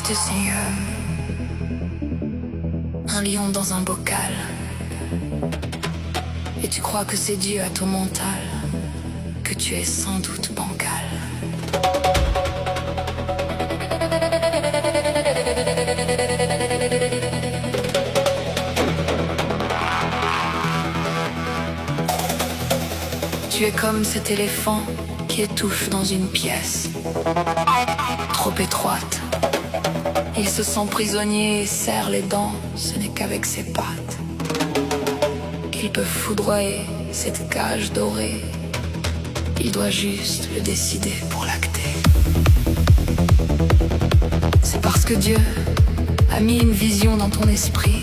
te signe un lion dans un bocal. Et tu crois que c'est dû à ton mental, que tu es sans doute bancal. Tu es comme cet éléphant qui étouffe dans une pièce trop étroite. Il se sent prisonnier et serre les dents, ce n'est qu'avec ses pattes qu'il peut foudroyer cette cage dorée. Il doit juste le décider pour l'acter. C'est parce que Dieu a mis une vision dans ton esprit,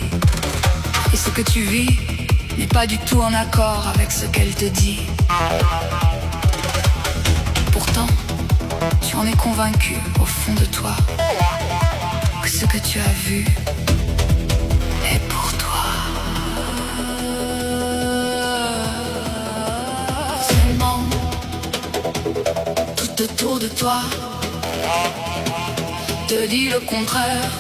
et ce que tu vis n'est pas du tout en accord avec ce qu'elle te dit. Pourtant, tu en es convaincu au fond de toi que ce que tu as vu est pour toi. Seulement, tout autour de toi te dit le contraire.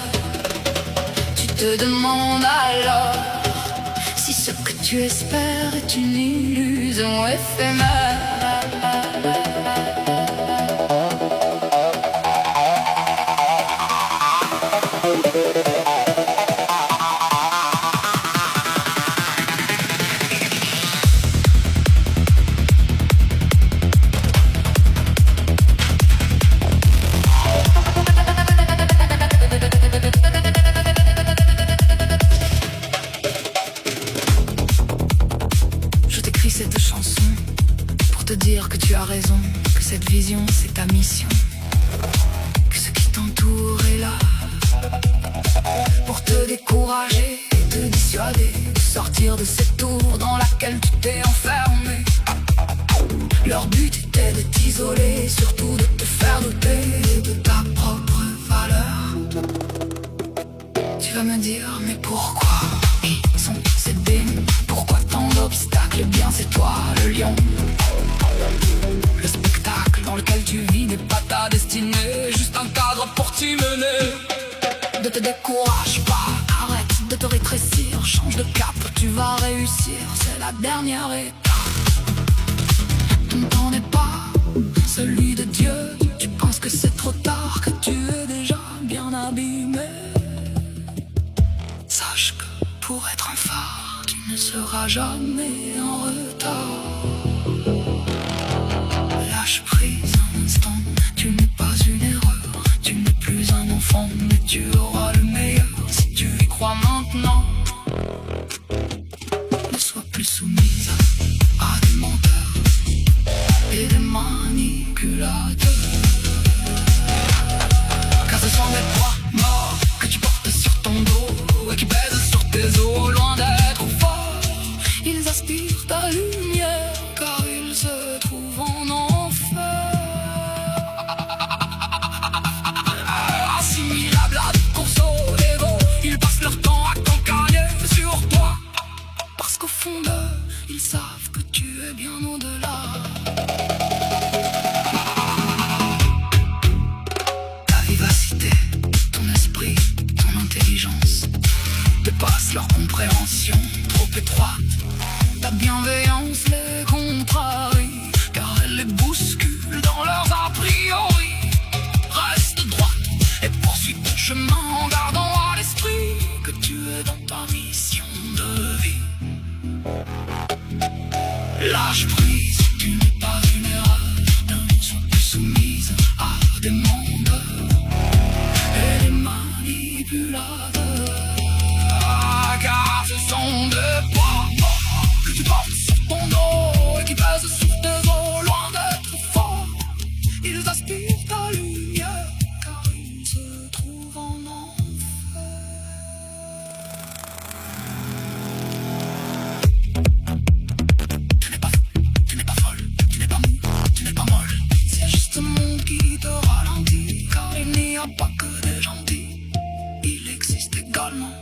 Tu te demandes alors si ce que tu espères est une illusion éphémère. Cette chanson pour te dire que tu as raison, que cette vision c'est ta mission, que ce qui t'entoure est là pour te décourager et te dissuader de sortir de cette tour dans laquelle tu t'es enfermé. Leur but était de t'isoler, surtout de te faire douter de ta propre valeur. Tu vas me dire, mais pourquoi? Qui sont ces démons? Pourquoi tant d'obstacles? Eh bien c'est toi le lion. Le spectacle dans lequel tu vis n'est pas ta destinée, juste un cadre pour t'y mener. Ne te décourage pas, arrête de te rétrécir, change de cap, tu vas réussir, c'est la dernière étape. Ton temps n'est pas celui de Dieu, tu penses que c'est trop tard, que tu es déjà bien abîmé. Sache que pour être un phare, tu ne seras jamais en retard. Lâche prise un instant, tu n'es pas une erreur, tu n'es plus un enfant, mais tu auras le meilleur si tu y crois maintenant. Ne sois plus soumise à des menteurs et des manipulateurs, car ce sont des poids morts que tu portes sur ton dos et qui pèsent sur tes os. Loin d'être forts, ils aspirent ta lumière, car ils se trouvent en enfer. Assimilables à des courses au ego, ils passent leur temps à cancagner sur toi, parce qu'au fond d'eux, ils savent que tu es bien au-delà. Ta vivacité, ton esprit, ton intelligence dépassent leur compréhension trop étroite. Ta bienveillance les contrarie, car elle les bouscule dans leurs a priori. Reste droit et poursuis ton chemin en gardant à l'esprit que tu es dans ta mission de vie. Lâche prise, tu n'es pas une erreur, ne sois plus soumise à des menteurs et des manipulateurs, car ce sont des poids que tu portes sur ton dos et qui pèsent sur tes os. Loin d'être forts, ils aspirent ta lumière, car ils se trouvent en enfer. Tu n'es pas fou, tu n'es pas folle, tu n'es pas mou, tu n'es pas molle. C'est juste un monde qui te ralentit, car il n'y a pas que des gentils, il existe également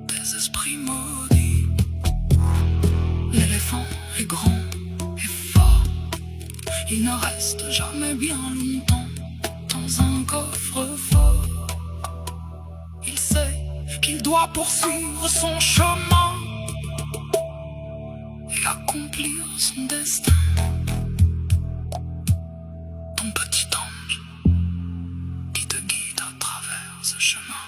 des esprits maudits. L'éléphant est grand et fort, il ne reste jamais bien longtemps dans un coffre-fort. qu'il doit poursuivre son chemin et accomplir son destin. Ton petit ange qui te guide à travers ce chemin.